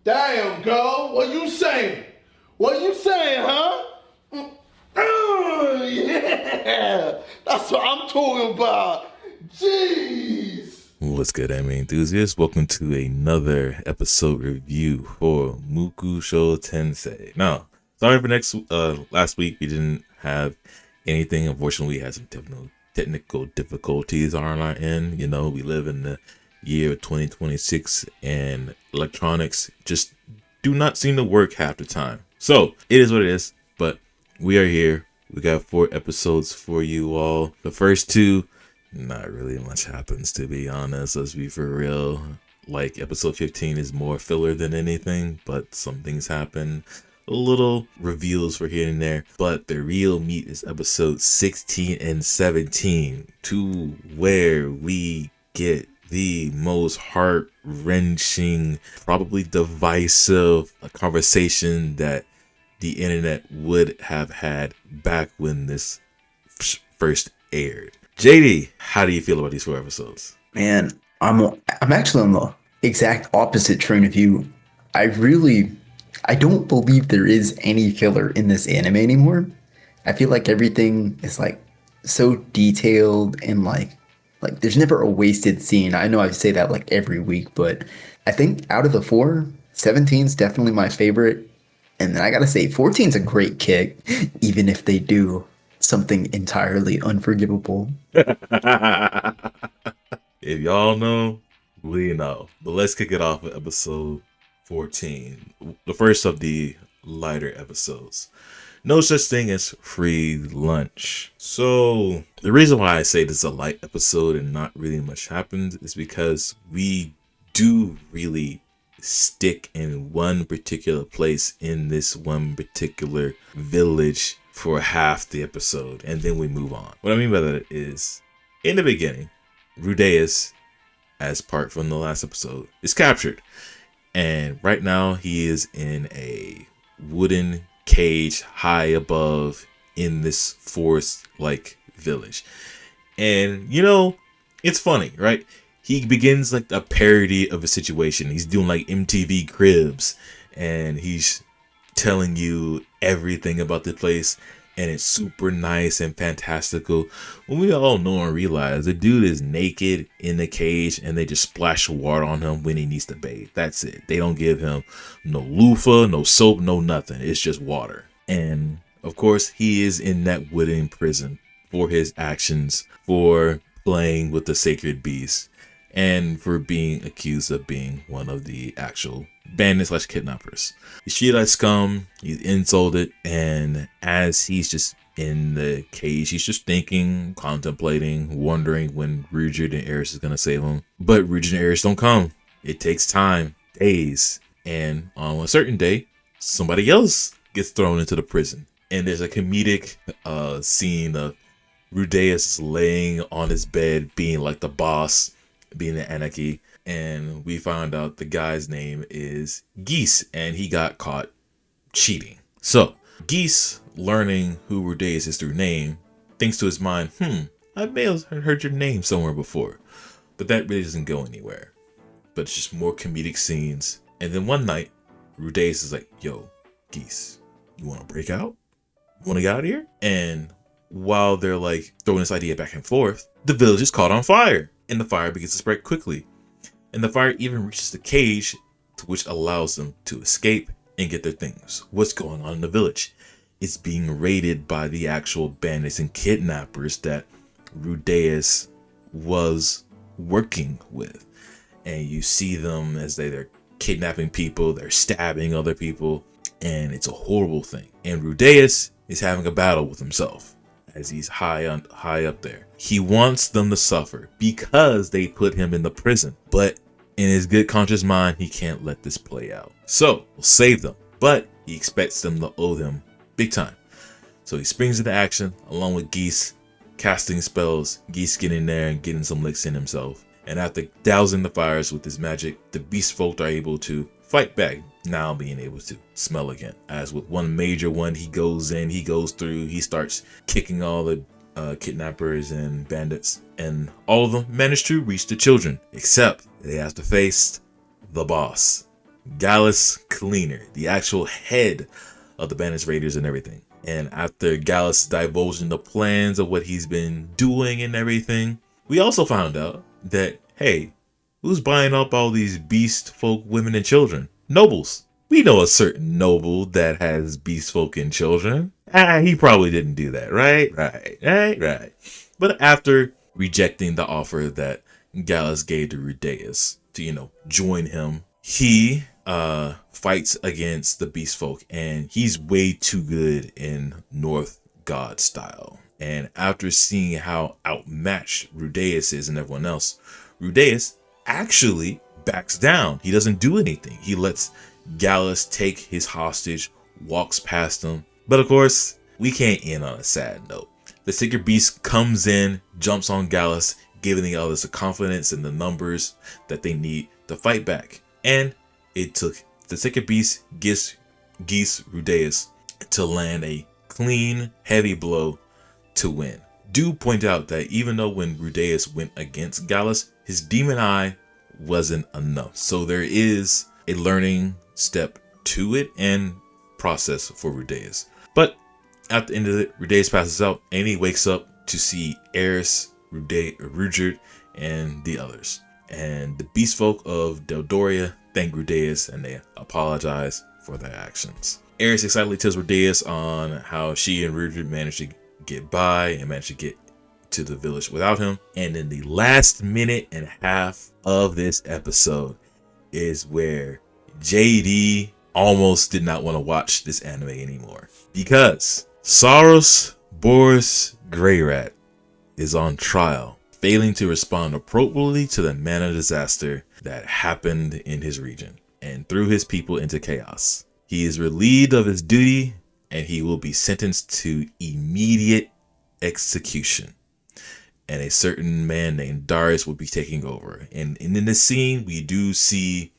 Damn, girl. What you saying? What you saying, huh? Yeah. That's what I'm talking about. Jeez. What's good, anime enthusiasts? Welcome to another episode review for Mushoku Tensei. Now, sorry for last week we didn't have anything. Unfortunately, we had some technical difficulties on our end. You know, we live in the year 2026 and electronics just do not seem to work half the time. So, it is what it is, but we are here. We got 4 episodes for you all. The first 2, not really much happens, to be honest. Let's be for real. Like, episode 15 is more filler than anything, but some things happen. A little reveals for here and there, but the real meat is episode 16 and 17, to where we get the most heart-wrenching, probably divisive conversation that the internet would have had back when this first aired. JD, how do you feel about these 4 episodes? Man, I'm actually on the exact opposite train of you. I don't believe there is any filler in this anime anymore. I feel like everything is like so detailed and like there's never a wasted scene. I know I say that like every week, but I think out of the 4, 17's definitely my favorite. And then I gotta say, 14's a great kick, even if they do something entirely unforgivable. If y'all know, we know. But let's kick it off with episode 14, the first of the lighter episodes. No such thing as free lunch. So the reason why I say this is a light episode and not really much happens is because we do really stick in one particular place in this one particular village for half the episode, and then we move on. What I mean by that is, in the beginning, Rudeus, as part from the last episode, is captured. And right now he is in a wooden cage high above in this forest-like village. And, you know, it's funny, right? He begins like a parody of a situation. He's doing like MTV Cribs, and he's telling you everything about the place, and it's super nice and fantastical. When we all know and realize the dude is naked in the cage, and they just splash water on him when he needs to bathe. That's it. They don't give him no loofah, no soap, no nothing. It's just water. And of course, he is in that wooden prison for his actions, for playing with the sacred beast, and for being accused of being one of the actual bandits / kidnappers. He's treated like scum, he's insulted, and as he's just in the cage, he's just thinking, contemplating, wondering when Rudeus and Eris is going to save him. But Rudeus and Eris don't come. It takes time, days, and on a certain day, somebody else gets thrown into the prison. And there's a comedic scene of Rudeus laying on his bed, being like the boss, being the anarchy, and we found out the guy's name is Geese, and he got caught cheating. So Geese, learning who Rudeus is through name, thinks to his mind, I may have heard your name somewhere before. But that really doesn't go anywhere. But it's just more comedic scenes. And then one night, Rudeus is like, yo, Geese, you want to break out? You want to get out of here? And while they're like throwing this idea back and forth, the village is caught on fire. And the fire begins to spread quickly. And the fire even reaches the cage, which allows them to escape and get their things. What's going on in the village? It's being raided by the actual bandits and kidnappers that Rudeus was working with. And you see them as they're kidnapping people, they're stabbing other people, and it's a horrible thing. And Rudeus is having a battle with himself as he's high up there. He wants them to suffer because they put him in the prison. But in his good conscious mind, he can't let this play out. So, we'll save them. But he expects them to owe them big time. So he springs into action along with Geese, casting spells. Geese getting there and getting some licks in himself. And after dousing the fires with his magic, the beast folk are able to fight back, now being able to smell again. As with one major one, he goes through, he starts kicking all the kidnappers and bandits, and all of them manage to reach the children, except they have to face the boss, Gallus Cleaner, the actual head of the Banished Raiders and everything. And after Gallus divulging the plans of what he's been doing and everything, we also found out that, hey, who's buying up all these beast folk women and children? Nobles. We know a certain noble that has beast folk and children. He probably didn't do that, right? Right. But after rejecting the offer that Gallus gave to Rudeus to, join him, he fights against the beast folk, and he's way too good in North God style. And after seeing how outmatched Rudeus is and everyone else, Rudeus actually backs down. He doesn't do anything. He lets Gallus take his hostage, walks past him. But of course, we can't end on a sad note. The Sacred Beast comes in, jumps on Gallus, giving the others the confidence and the numbers that they need to fight back. And it took the Sacred Beast, Geese Rudeus, to land a clean, heavy blow to win. Do point out that even though when Rudeus went against Gallus, his demon eye wasn't enough. So there is a learning step to it and process for Rudeus. But at the end of it, Rudeus passes out and he wakes up to see Eris, Rudyard, and the others. And the beast folk of Deldoria thank Rudeus and they apologize for their actions. Eris excitedly tells Rudeus on how she and Rudyard managed to get by and managed to get to the village without him. And in the last minute and a half of this episode is where JD almost did not want to watch this anime anymore, because Saros Boris Greyrat is on trial, failing to respond appropriately to the mana disaster that happened in his region and threw his people into chaos. He is relieved of his duty and he will be sentenced to immediate execution. And a certain man named Darius will be taking over. And in this scene, we do see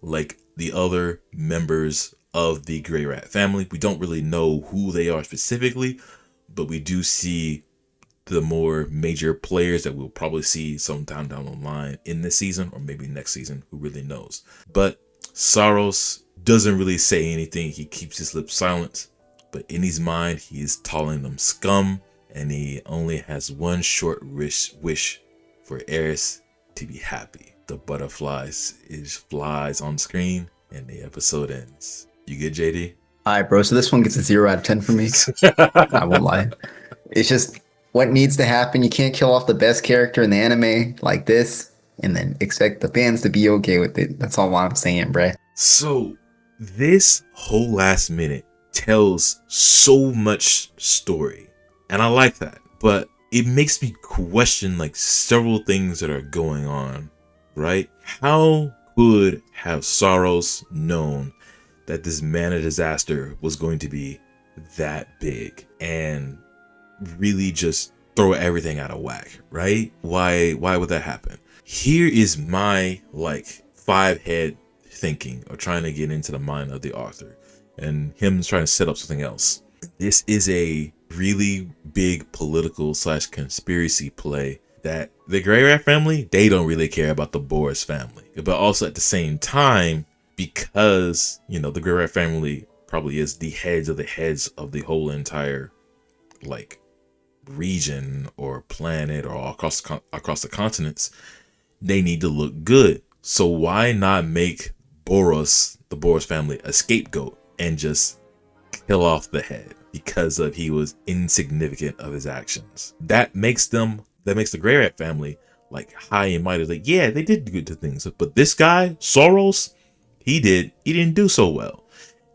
like the other members of the Greyrat family. We don't really know who they are specifically, but we do see the more major players that we'll probably see sometime down the line in this season or maybe next season. Who really knows? But Saros doesn't really say anything. He keeps his lips silent, but in his mind, he is calling them scum, and he only has one short wish for Eris to be happy. The butterflies flies on screen, and the episode ends. You good, JD? All right, bro. So this one gets a 0 out of 10 for me. I won't lie. It's just what needs to happen. You can't kill off the best character in the anime like this and then expect the fans to be okay with it. That's all I'm saying, bruh. So this whole last minute tells so much story, and I like that, but it makes me question like several things that are going on, right? How could have Saros known that this mana disaster was going to be that big and really just throw everything out of whack, right? Why would that happen? Here is my like 5-head thinking or trying to get into the mind of the author and him trying to set up something else. This is a really big political / conspiracy play that the Greyrat family, they don't really care about the Boris family. But also at the same time, because, the Greyrat family probably is the heads of the whole entire like region or planet or across the continents, they need to look good. So why not make Boros, the Boris family, a scapegoat and just kill off the head because of he was insignificant of his actions? That makes the Greyrat family like high and mighty, like, yeah, they did good to things, but this guy Saros, he didn't do so well.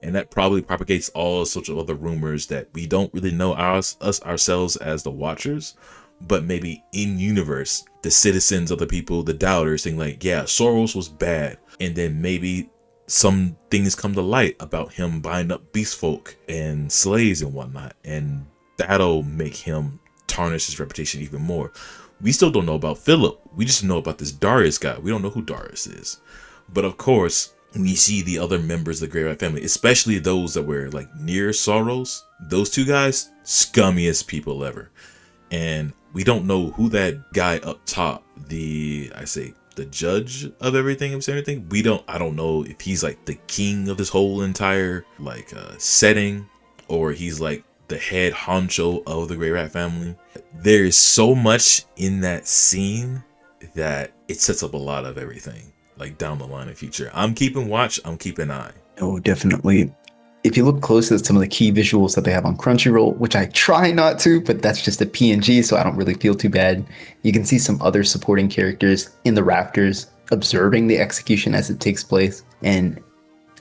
And that probably propagates all sorts of other rumors that we don't really know ourselves as the watchers, but maybe in universe, the citizens of the people, the doubters, saying like, yeah, Saros was bad. And then maybe some things come to light about him buying up beast folk and slaves and whatnot. And that'll make him tarnish his reputation even more. We still don't know about Philip. We just know about this Darius guy. We don't know who Darius is. But of course, we see the other members of the Greyrat family, especially those that were like near Saros. Those two guys, scummiest people ever. And we don't know who that guy up top, the the judge of everything and everything. I don't know if he's like the king of this whole entire like setting, or he's like the head honcho of the Grey Rat family. There is so much in that scene that it sets up a lot of everything like down the line in future. I'm keeping watch, I'm keeping an eye. Oh, definitely. If you look close at some of the key visuals that they have on Crunchyroll, which I try not to, but that's just a PNG, so I don't really feel too bad. You can see some other supporting characters in the rafters observing the execution as it takes place. And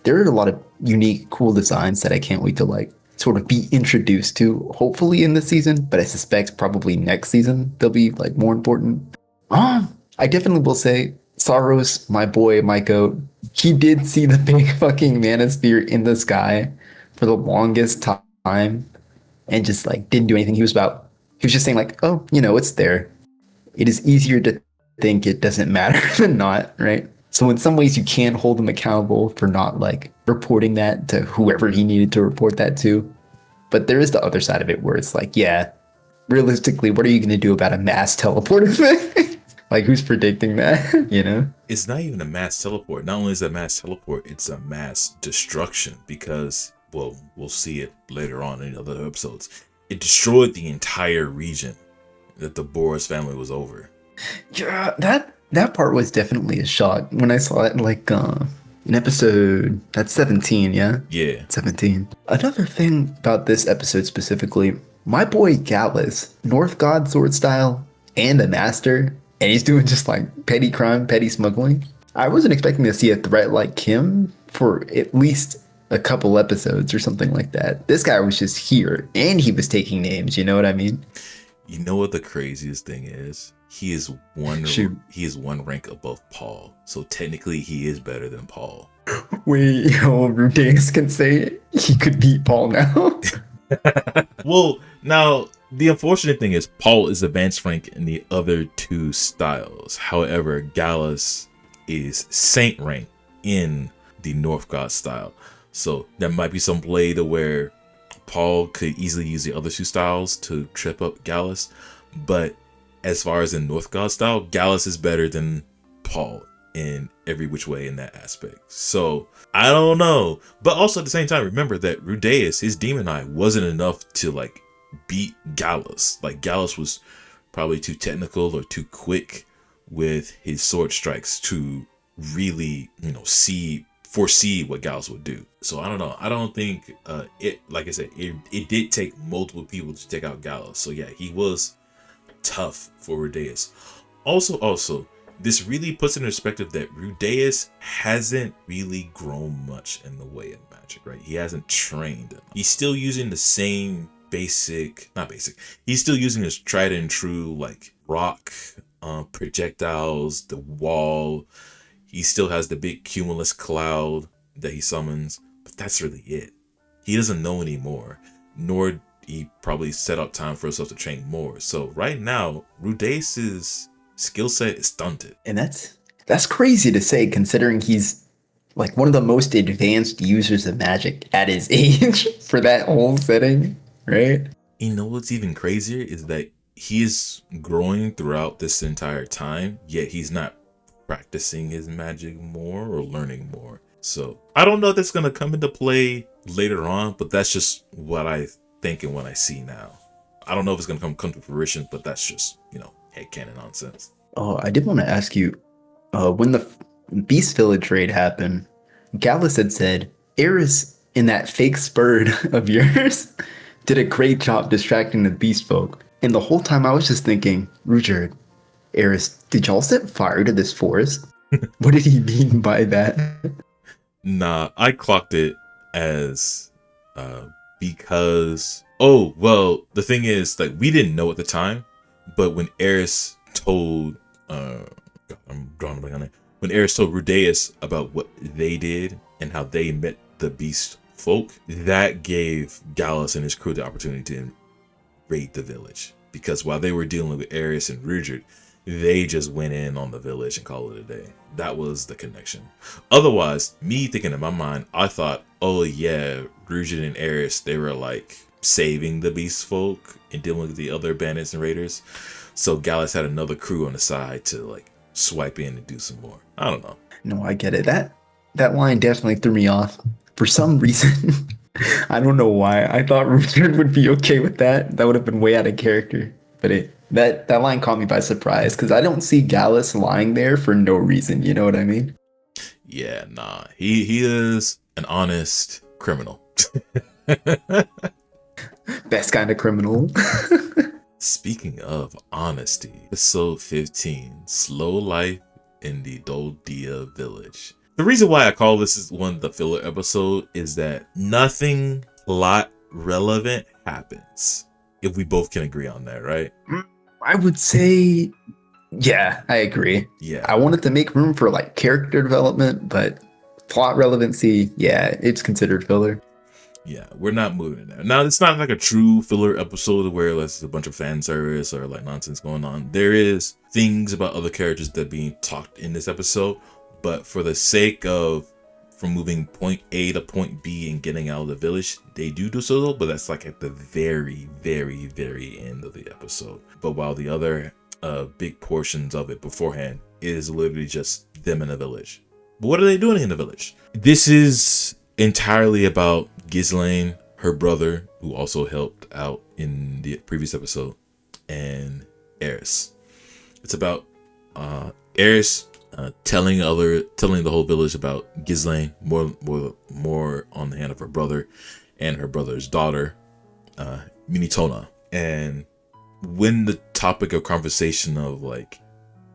there are a lot of unique, cool designs that I can't wait to like sort of be introduced to, hopefully in this season, but I suspect probably next season they'll be like more important. I definitely will say Saros, my boy, my goat, he did see the big fucking manosphere in the sky for the longest time and just like didn't do anything. He was just saying like, oh, it's there. It is easier to think it doesn't matter than not, right? So in some ways you can hold him accountable for not like reporting that to whoever he needed to report that to. But there is the other side of it where it's like, yeah, realistically, what are you going to do about a mass teleport event? Like, who's predicting that, It's not even a mass teleport. Not only is it a mass teleport, it's a mass destruction because, well, we'll see it later on in other episodes. It destroyed the entire region that the Boris family was over. Yeah, that part was definitely a shock when I saw it, like, in episode, that's 17, yeah? Yeah. 17. Another thing about this episode specifically, my boy Gallus, North God sword style, and a master, and he's doing just like petty crime, petty smuggling. I wasn't expecting to see a threat like him for at least a couple episodes or something like that. This guy was just here, and he was taking names, you know what I mean? You know what the craziest thing is? He is one rank above Paul. So technically he is better than Paul. Wait, Rudeus can say he could beat Paul now. Well, now the unfortunate thing is Paul is advanced rank in the other two styles. However, Gallus is saint rank in the North God style. So there might be some play to where Paul could easily use the other two styles to trip up Gallus. But as far as in North God style, Gallus is better than Paul in every which way in that aspect. So I don't know. But also at the same time, remember that Rudeus, his demon eye, wasn't enough to like beat Gallus. Like Gallus was probably too technical or too quick with his sword strikes to really, foresee what Gallus would do. So I don't know. I don't think it, like I said, it did take multiple people to take out Gallus. So yeah, he was tough for Rudeus. Also, this really puts in perspective that Rudeus hasn't really grown much in the way of magic, right? He hasn't trained. He's still using the same he's still using his tried and true like rock projectiles, the wall. He still has the big cumulus cloud that he summons, but that's really it. He doesn't know anymore, nor he probably set up time for himself to train more. So right now, Rudeus's skill set is stunted. And that's crazy to say considering he's like one of the most advanced users of magic at his age for that whole setting, right? You know what's even crazier is that he is growing throughout this entire time, yet he's not practicing his magic more or learning more. So I don't know if that's going to come into play later on, but that's just what I think and what I see now. I don't know if it's going to come to fruition, but that's just, headcanon nonsense. Oh, I did want to ask you, when the Beast Village raid happened, Gallus had said, Eris in that fake spurd of yours did a great job distracting the beast folk. And the whole time I was just thinking, Rudyard, Eris, did y'all set fire to this forest? What did he mean by that? Nah, I clocked it as because the thing is, like, we didn't know at the time, but when Eris told I'm drawing a blank on it. When Eris told Rudeus about what they did and how they met the beast folk, that gave Gallus and his crew the opportunity to raid the village. Because while they were dealing with Eris and Rudyard, they just went in on the village and called it a day. That was the connection. Otherwise, me thinking in my mind, I thought, oh yeah, Rudyard and Eris, they were like saving the beast folk and dealing with the other bandits and raiders. So Gallus had another crew on the side to like swipe in and do some more. I don't know. No, I get it. That line definitely threw me off for some reason. I don't know why. I thought Richard would be okay with that. That would have been way out of character. But that line caught me by surprise because I don't see Gallus lying there for no reason. You know what I mean? Yeah, nah. He is an honest criminal. Best kind of criminal. Speaking of honesty, episode 15, Slow Life in the Doldia Village. The reason why I call this one of the filler episode is that nothing plot relevant happens. If we both can agree on that, right? I would say, yeah, I agree. Yeah. I wanted to make room for like character development, but plot relevancy, yeah, it's considered filler. Yeah, we're not moving there. Now, it's not like a true filler episode where there's a bunch of fan service or like nonsense going on. There is things about other characters that are being talked in this episode, but for the sake of from moving point A to point B and getting out of the village, they do so, but that's like at the very, very, very end of the episode. But while the other big portions of it beforehand is literally just them in the village. But what are they doing in the village? This is entirely about Ghislaine, her brother, who also helped out in the previous episode, and Eris. It's about Eris telling the whole village about Ghislaine, more on the hand of her brother and her brother's daughter, Minitona. And when the topic of conversation of like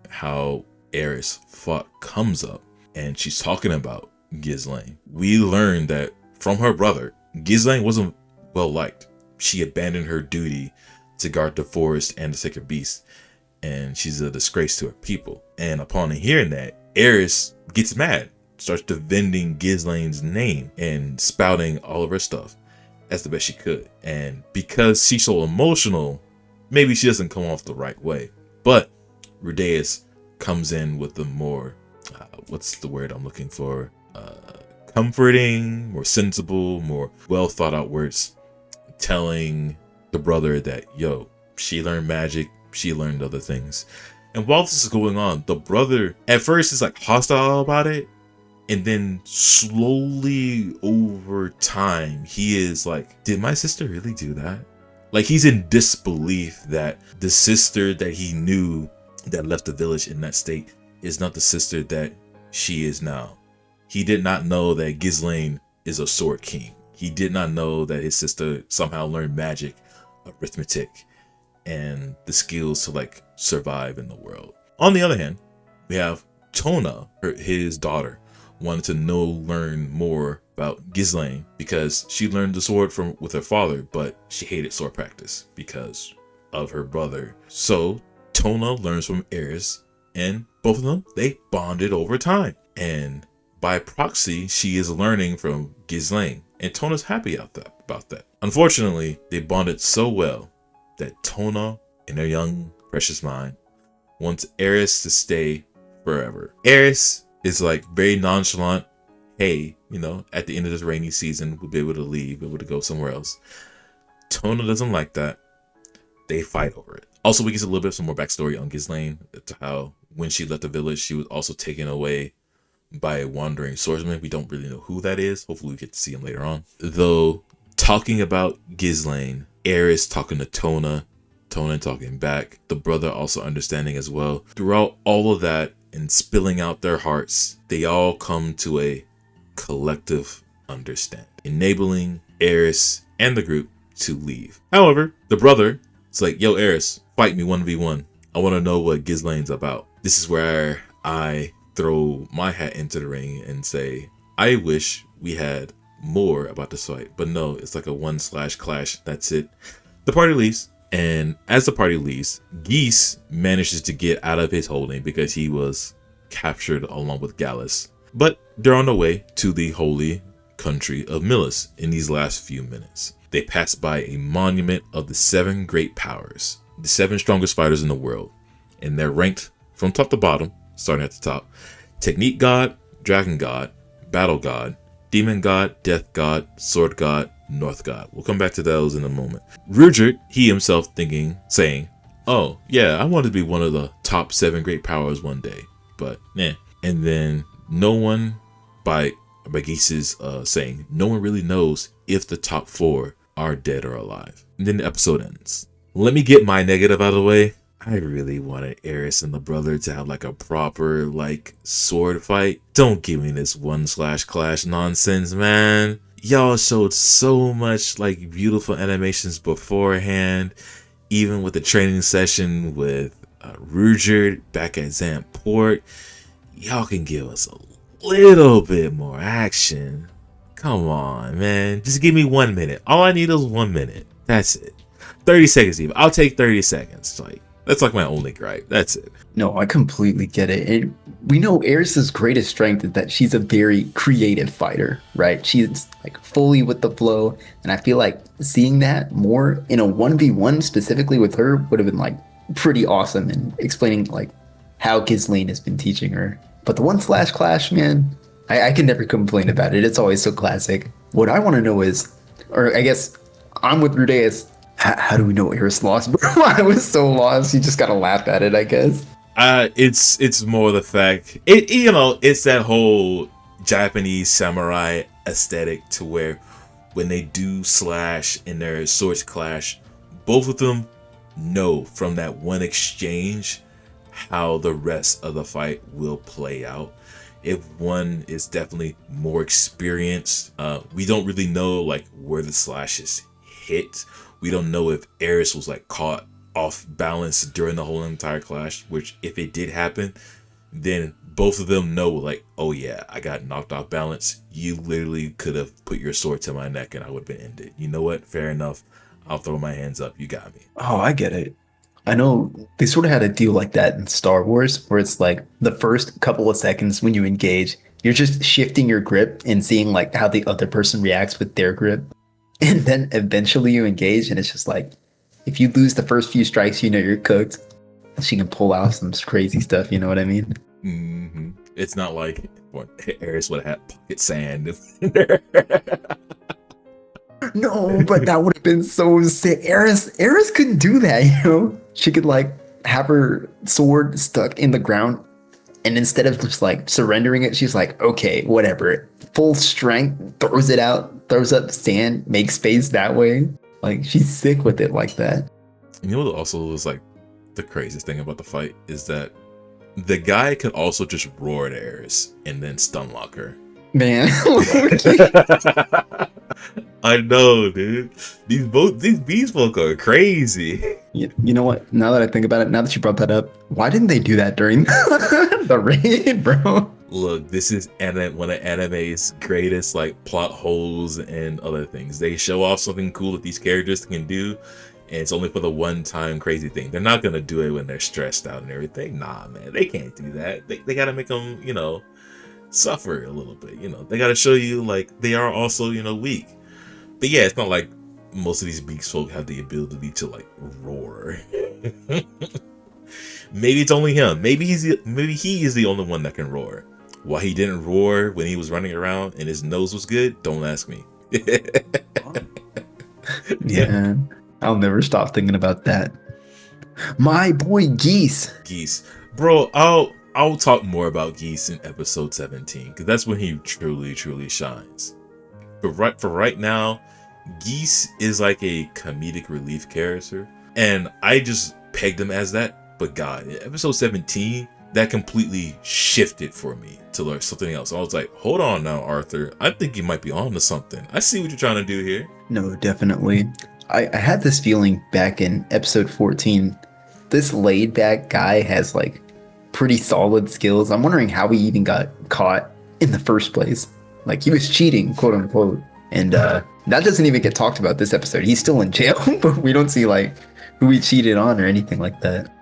how Eris fought comes up, and she's talking about Ghislaine, we learn that from her brother, Ghislaine wasn't well liked. She abandoned her duty to guard the forest and the sacred beast, and she's a disgrace to her people. And upon hearing that, Eris gets mad, starts defending Ghislaine's name and spouting all of her stuff as the best she could. And because she's so emotional, maybe she doesn't come off the right way. But Rudeus comes in with the more, what's the word I'm looking for? Comforting, more sensible, more well thought out words, telling the brother that, yo, she learned magic, she learned other things. And while this is going on, the brother at first is like hostile about it, and then slowly over time he is like, did my sister really do that? Like, he's in disbelief that the sister that he knew that left the village in that state is not the sister that she is now. He did not know that Ghislaine is a sword king. He did not know that his sister somehow learned magic, arithmetic, and the skills to like survive in the world. On the other hand, we have Tona, his daughter, wanted to learn more about Ghislaine because she learned the sword with her father, but she hated sword practice because of her brother. So Tona learns from Eris, and both of them, they bonded over time. And by proxy, she is learning from Ghislaine, and Tona's happy about that. Unfortunately, they bonded so well that Tona, in her young, precious mind, wants Eris to stay forever. Eris is like very nonchalant. Hey, at the end of this rainy season, we'll be able to leave, be able to go somewhere else. Tona doesn't like that. They fight over it. Also, we get a little bit some more backstory on Ghislaine, to how when she left the village, she was also taken away by a wandering swordsman. We don't really know who that is. Hopefully we get to see him later on. Though, talking about Ghislaine, Eris talking to Tona talking back, the brother also understanding as well. Throughout all of that and spilling out their hearts, they all come to a collective understanding, enabling Eris and the group to leave. However, the brother is like, yo, Eris, fight me 1v1. I want to know what Ghislaine's about. This is where I throw my hat into the ring and say, I wish we had more about this fight, but no, it's like a 1/clash. That's it. The party leaves, and as the party leaves, Geese manages to get out of his holding because he was captured along with Gallus. But they're on the way to the holy country of Millis in these last few minutes. They pass by a monument of the 7 great powers, the 7 strongest fighters in the world, and they're ranked from top to bottom, starting at the top: Technique God, Dragon God, Battle God, Demon God, Death God, Sword God, North God. We'll come back to those in a moment. Rudeus, he himself saying, oh yeah, I want to be one of the top 7 great powers one day. but yeah. And then no one, by Gisa's saying, no one really knows if the top 4 are dead or alive. And then the episode ends. Let me get my negative out of the way. I really wanted Eris and the brother to have like a proper like sword fight. Don't give me this 1/clash nonsense, man. Y'all showed so much like beautiful animations beforehand, even with the training session with Ruger back at Zamport. Y'all can give us a little bit more action. Come on, man. Just give me 1 minute. All I need is 1 minute. That's it. 30 seconds even. I'll take 30 seconds. Like, that's like my only gripe. That's it. No, I completely get it. We know Eris's greatest strength is that she's a very creative fighter, right? She's like fully with the flow. And I feel like seeing that more in a 1v1 specifically with her would have been like pretty awesome and explaining like how Ghislaine has been teaching her. But the 1/clash, man, I can never complain about it. It's always so classic. What I want to know is, or I guess I'm with Rudeus. How do we know Eris lost, bro? I was so lost. You just gotta laugh at it, I guess. It's more the fact it's that whole Japanese samurai aesthetic to where when they do slash and their swords clash, both of them know from that one exchange how the rest of the fight will play out. If one is definitely more experienced, we don't really know like where the slashes hit. We don't know if Eris was like caught off balance during the whole entire clash, which if it did happen, then both of them know like, oh yeah, I got knocked off balance. You literally could have put your sword to my neck and I would have been ended. You know what? Fair enough. I'll throw my hands up. You got me. Oh, I get it. I know they sort of had a deal like that in Star Wars where it's like the first couple of seconds when you engage, you're just shifting your grip and seeing like how the other person reacts with their grip. And then eventually you engage and it's just like, if you lose the first few strikes, you know you're cooked. She can pull out some crazy stuff, you know what I mean? Mm-hmm. It's not like Eris would have had pocket sand. No, but that would have been so sick. Eris couldn't do that, you know? She could like have her sword stuck in the ground and instead of just like surrendering it, she's like, okay, whatever. Full strength, throws it out, throws up sand, makes space that way. Like she's sick with it like that. You know what also was like the craziest thing about the fight is that the guy could also just roar at Eris and then stun lock her. Man. I know, dude. These beast folk are crazy. You know what? Now that I think about it, now that you brought that up, why didn't they do that during the raid, bro? Look, this is one of anime's greatest like plot holes and other things. They show off something cool that these characters can do, and it's only for the one-time crazy thing. They're not gonna do it when they're stressed out and everything. Nah, man, they can't do that. They gotta make them, suffer a little bit. They gotta show you like they are also, weak. But yeah, it's not like most of these beast folk have the ability to like roar. Maybe it's only him. Maybe he is the only one that can roar. Why he didn't roar when he was running around and his nose was good, don't ask me. Yeah, I'll never stop thinking about that. My boy Geese. Bro, I'll talk more about Geese in episode 17 because that's when he truly, truly shines. But for right now, Geese is like a comedic relief character, and I just pegged him as that. But God, in episode 17, that completely shifted for me to learn something else. I was like, hold on now, Arthur. I think you might be on to something. I see what you're trying to do here. No, definitely. I had this feeling back in episode 14. This laid back guy has like pretty solid skills. I'm wondering how he even got caught in the first place. Like he was cheating, quote unquote. And that doesn't even get talked about this episode. He's still in jail, but we don't see like who he cheated on or anything like that.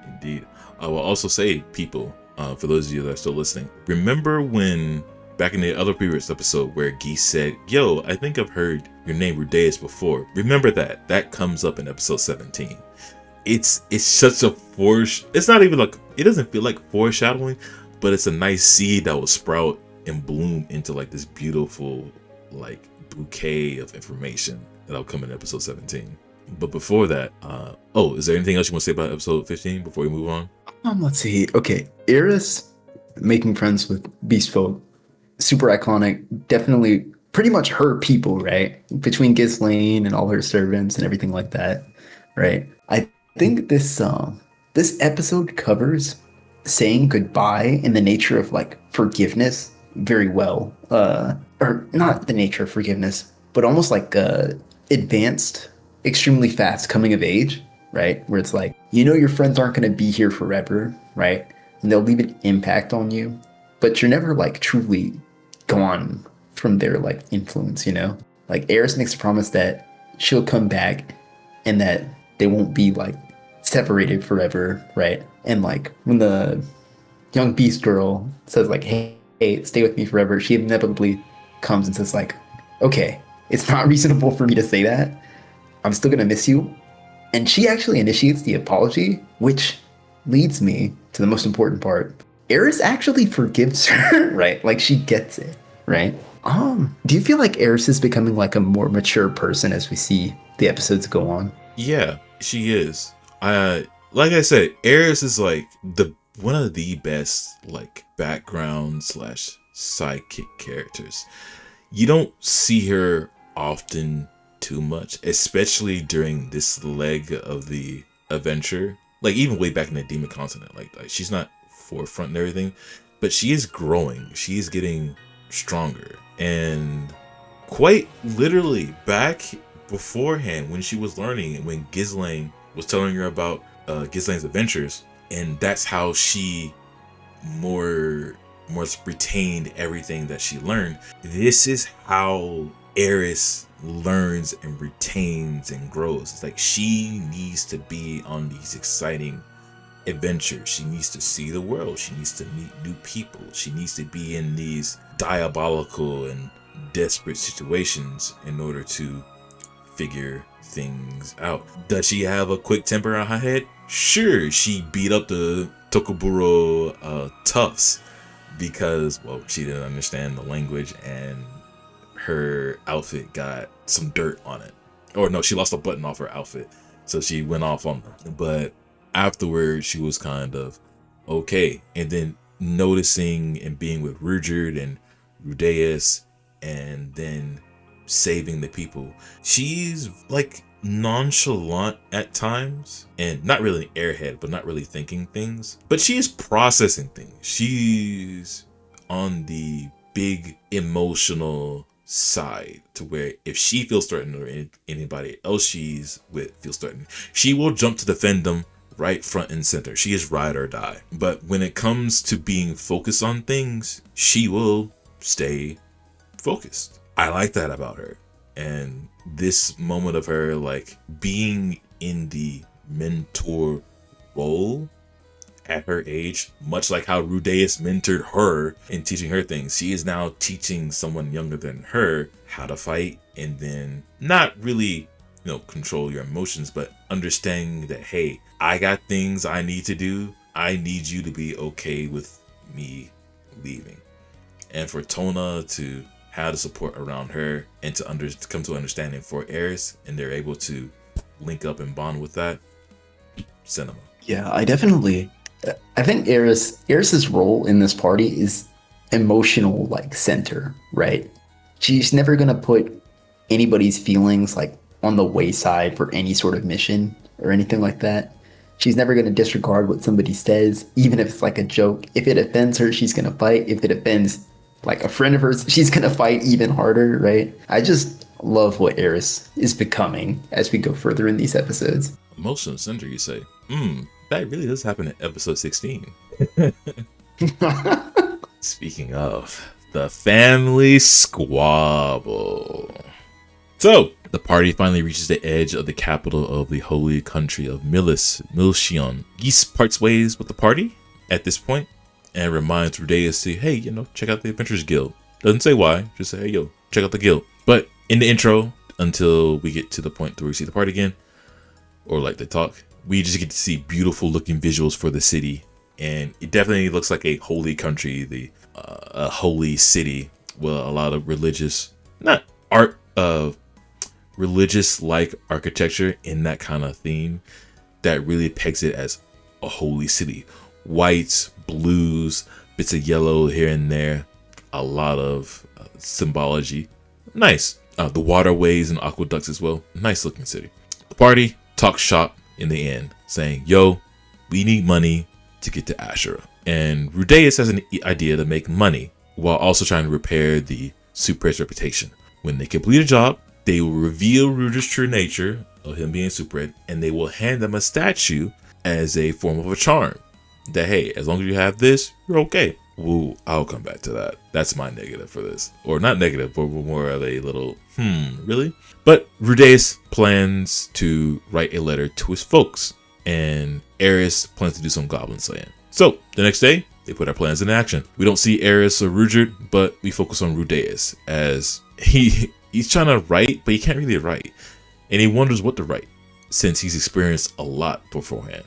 Indeed. I will also say, people, for those of you that are still listening, remember when back in the other previous episode where Geese said, yo, I think I've heard your name Rudeus before. Remember that comes up in episode 17. It's such a it's not even like, it doesn't feel like foreshadowing, but it's a nice seed that will sprout and bloom into like this beautiful like bouquet of information that'll come in episode 17. But before that, is there anything else you want to say about episode 15 before we move on? Let's see. Okay, Eris making friends with Beast Folk, super iconic. Definitely, pretty much her people, right? Between Ghislaine and all her servants and everything like that, right? I think this episode covers saying goodbye in the nature of like forgiveness very well. Or not the nature of forgiveness, but almost like advanced, extremely fast coming of age, right? Where it's like, you know, your friends aren't going to be here forever, right? And they'll leave an impact on you, but you're never like truly gone from their like influence, you know? Like Eris makes a promise that she'll come back and that they won't be like separated forever, right? And like when the young beast girl says like, hey, stay with me forever, she inevitably comes and says like, okay, it's not reasonable for me to say that. I'm still gonna miss you. And she actually initiates the apology, which leads me to the most important part. Eris actually forgives her, right? Like she gets it, right? Do you feel like Eris is becoming like a more mature person as we see the episodes go on? Yeah, she is. Like I said, Eris is like the one of the best like background slash sidekick characters. You don't see her often too much, especially during this leg of the adventure. Like even way back in the Demon Continent, like she's not forefront and everything, but she is growing. She is getting stronger, and quite literally back beforehand when she was learning and when Ghislaine was telling her about Ghislaine's adventures, and that's how she more retained everything that she learned. This is how Eris learns and retains and grows. It's like she needs to be on these exciting adventures. She needs to see the world. She needs to meet new people. She needs to be in these diabolical and desperate situations in order to figure things out. Does she have a quick temper on her head? Sure, she beat up the Tokoburo toughs because, well, she didn't understand the language and her outfit got some dirt on it. Or no, she lost a button off her outfit, so she went off on them. But afterwards, she was kind of okay. And then noticing and being with Rudyard and Rudeus and then saving the people, she's like nonchalant at times and not really an airhead, but not really thinking things, but she is processing things. She's on the big emotional side to where if she feels threatened or anybody else she's with feels threatened, she will jump to defend them right front and center. She is ride or die. But when it comes to being focused on things, she will stay focused. I like that about her. And this moment of her like being in the mentor role at her age, much like how Rudeus mentored her in teaching her things, she is now teaching someone younger than her how to fight, and then not really, control your emotions, but understanding that, hey, I got things I need to do. I need you to be okay with me leaving. And for Tona to have the support around her and to come to understanding for Eris, and they're able to link up and bond with that, cinema. Yeah, I think Eris's role in this party is emotional like center, right? She's never gonna put anybody's feelings like on the wayside for any sort of mission or anything like that. She's never gonna disregard what somebody says, even if it's like a joke. If it offends her, she's gonna fight. If it offends like a friend of hers, she's gonna fight even harder, right? I just love what Eris is becoming as we go further in these episodes. Emotional center, you say? That really does happen in episode 16. Speaking of, the family squabble. So, the party finally reaches the edge of the capital of the holy country of Milcion. Geese parts ways with the party at this point and reminds Rudeus to, hey, check out the Adventurers Guild. Doesn't say why, just say, hey, yo, check out the guild. But in the intro, until we get to the point where we see the party again, or like they talk, we just get to see beautiful looking visuals for the city. And it definitely looks like a holy country, a holy city with a lot of religious, not art, religious like architecture in that kind of theme that really pegs it as a holy city. whites, blues, bits of yellow here and there. A lot of symbology. Nice. The waterways and aqueducts as well. Nice looking city. The party talks shop in the end, saying, yo, we need money to get to Ashura. And Rudeus has an idea to make money while also trying to repair the Superhead's reputation. When they complete a job, they will reveal Rudeus' true nature of him being Superhead, and they will hand them a statue as a form of a charm. That, hey, as long as you have this, you're okay. Woo, I'll come back to that. That's my negative for this. Or not negative, but more of a little, really? But Rudeus plans to write a letter to his folks, and Ares plans to do some goblin slaying. So, the next day, they put our plans in action. We don't see Ares or Rudeus, but we focus on Rudeus, as he's trying to write, but he can't really write. And he wonders what to write, since he's experienced a lot beforehand.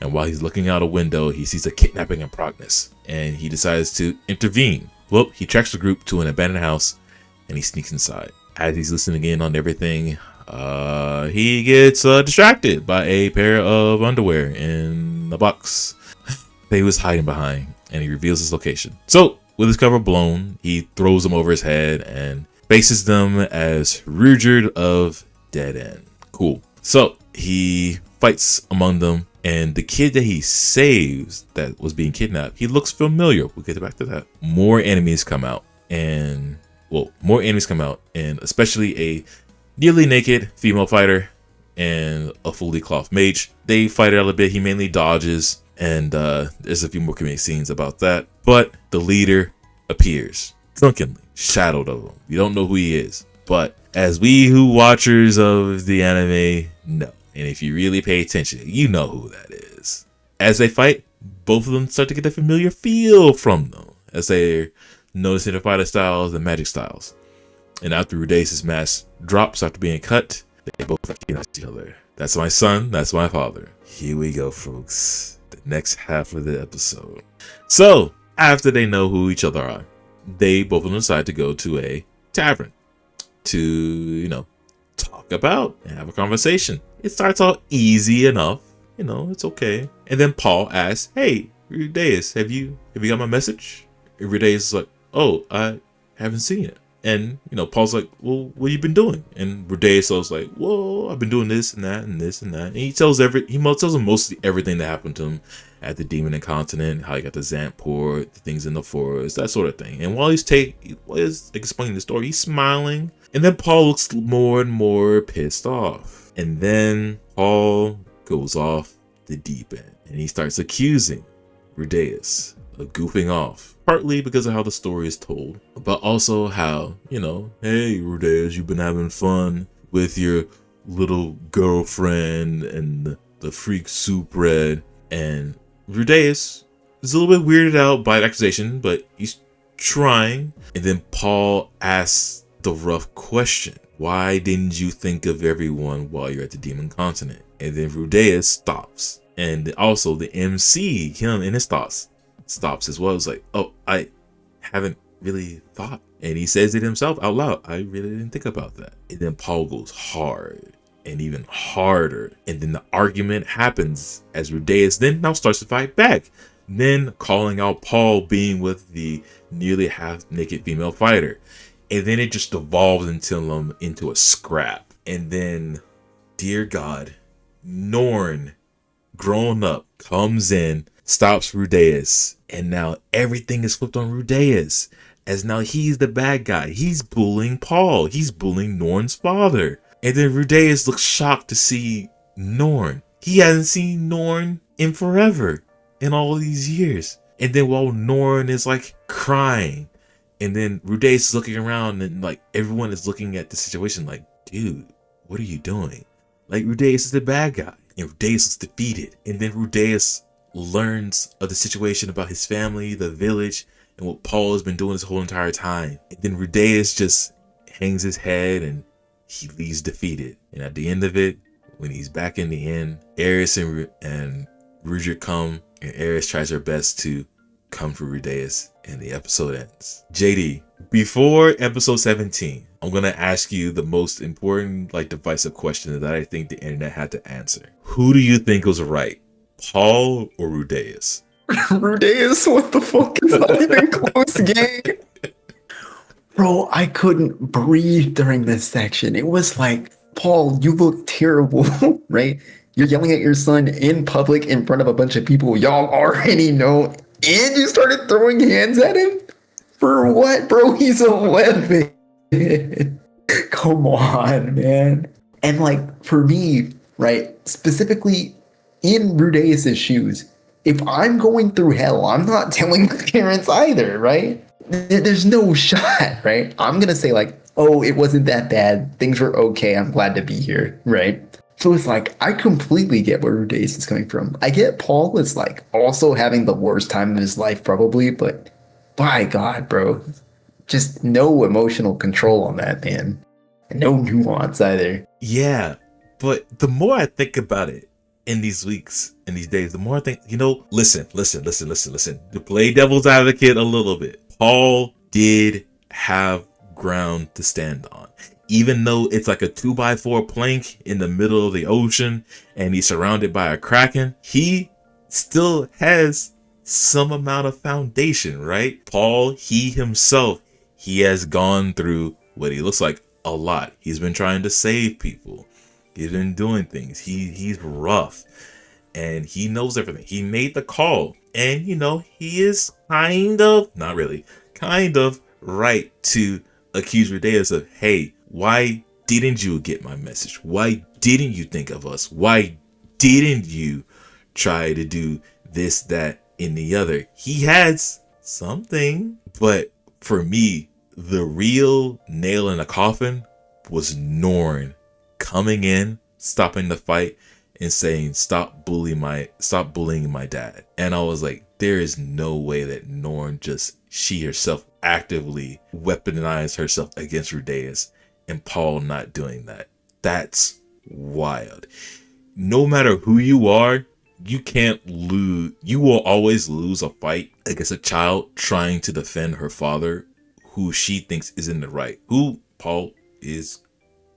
And while he's looking out a window, he sees a kidnapping in progress, and he decides to intervene. Well, he tracks the group to an abandoned house, and he sneaks inside. As he's listening in on everything, he gets distracted by a pair of underwear in a box that he was hiding behind, and he reveals his location. So, with his cover blown, he throws them over his head and faces them as Rudeus of Dead End. Cool. So, he fights among them, and the kid that he saves that was being kidnapped, he looks familiar. We'll get back to that. More enemies come out, and especially a nearly naked female fighter and a fully clothed mage. They fight it out a bit. He mainly dodges, and there's a few more comedic scenes about that. But the leader appears drunkenly, shadowed of him. You don't know who he is, but as we who watchers of the anime know, and if you really pay attention, you know who that is. As they fight, both of them start to get a familiar feel from them, as they're noticing their fighter styles and magic styles. And after Rudeus' mask drops after being cut, they both recognize each other. That's my son, that's my father. Here we go, folks. The next half of the episode. So, after they know who each other are, they both of them decide to go to a tavern to, talk about and have a conversation. It starts out easy enough, it's okay. And then Paul asks, hey, Rudeus, have you got my message? And Rudeus is like, oh, I haven't seen it. And, Paul's like, well, what have you been doing? And Rudeus was like, well, I've been doing this and that and this and that. And he tells him mostly everything that happened to him at the Demon Continent, how he got the Zamport, the things in the forest, that sort of thing. And while he's explaining the story, he's smiling. And then Paul looks more and more pissed off. And then Paul goes off the deep end, and he starts accusing Rudeus of goofing off. Partly because of how the story is told, but also how, hey, Rudeus, you've been having fun with your little girlfriend and the freak soup red. And Rudeus is a little bit weirded out by the accusation, but he's trying. And then Paul asks the rough question. Why didn't you think of everyone while you're at the Demon Continent? And then Rudeus stops. And also the MC, him in his thoughts, stops as well. It's like, oh, I haven't really thought. And he says it himself out loud. I really didn't think about that. And then Paul goes hard and even harder. And then the argument happens as Rudeus then now starts to fight back. Then calling out Paul being with the nearly half naked female fighter. And then it just devolves into a scrap. And then, dear God, Norn, grown up, comes in, stops Rudeus, and now everything is flipped on Rudeus, as now he's the bad guy. He's bullying Paul. He's bullying Norn's father. And then Rudeus looks shocked to see Norn. He hasn't seen Norn in forever, in all these years. And then while Norn is like crying, and then Rudeus is looking around, and like everyone is looking at the situation like, dude, what are you doing? Like, Rudeus is the bad guy, and Rudeus is defeated. And then Rudeus learns of the situation about his family, the village, and what Paul has been doing this whole entire time. And then Rudeus just hangs his head and he leaves defeated. And at the end of it, when he's back in the inn, Ares and Rudeus come, and Ares tries her best to come for Rudeus, and the episode ends. JD, before episode 17, I'm gonna ask you the most important, divisive question that I think the internet had to answer. Who do you think was right, Paul or Rudeus? Rudeus, what the fuck? It's not even close, gang. Bro, I couldn't breathe during this section. It was like, Paul, you look terrible, right? You're yelling at your son in public in front of a bunch of people y'all already know, and you started throwing hands at him? For what, bro? He's 11. Come on, man. And like, for me, right, specifically in Rudeus' shoes, if I'm going through hell, I'm not telling my parents either, right? There's no shot, right? I'm gonna say like, oh, it wasn't that bad. Things were okay. I'm glad to be here, right? So it's like, I completely get where Rudeus is coming from. I get Paul is like also having the worst time of his life probably, but by God, bro, just no emotional control on that, man. And no nuance either. Yeah, but the more I think about it in these weeks, in these days, the more I think, listen. To play devil's advocate a little bit, Paul did have ground to stand on. Even though it's like a 2x4 plank in the middle of the ocean and he's surrounded by a kraken, he still has some amount of foundation, right? Paul, he himself, he has gone through what he looks like a lot. He's been trying to save people. He's been doing things. He's rough and he knows everything. He made the call and he is kind of right to accuse Rudeus of, hey, why didn't you get my message? Why didn't you think of us? Why didn't you try to do this, that, and the other? He has something, but for me, the real nail in the coffin was Norn coming in, stopping the fight, and saying, stop bullying my dad. And I was like, there is no way that Norn she herself actively weaponized herself against Rudeus, and Paul not doing that. That's wild. No matter who you are, you can't lose. You will always lose a fight against a child trying to defend her father, who she thinks is in the right. Who Paul is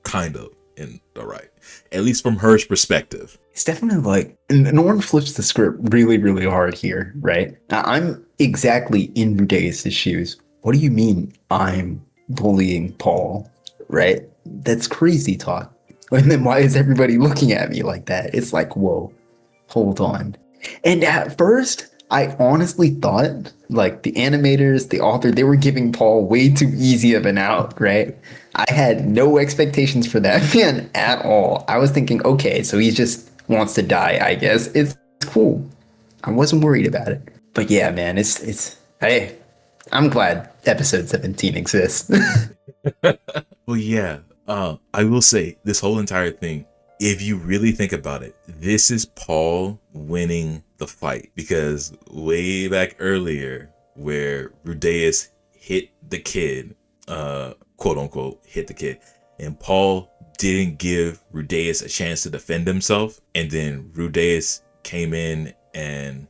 kind of in the right, at least from her perspective. It's definitely like, Norm flips the script really, really hard here, right? Now, I'm exactly in Rudeus' shoes. What do you mean I'm bullying Paul, right? That's crazy talk. And then why is everybody looking at me like that? It's like, whoa, hold on. And at first, I honestly thought like the animators, the author, they were giving Paul way too easy of an out, right? I had no expectations for that man at all. I was thinking, okay, so he just wants to die, I guess. It's cool. I wasn't worried about it. But yeah, man, hey, I'm glad episode 17 exists. Well, yeah, I will say this whole entire thing, if you really think about it, this is Paul winning the fight, because way back earlier where Rudeus hit the kid, quote unquote, hit the kid, and Paul didn't give Rudeus a chance to defend himself, and then Rudeus came in and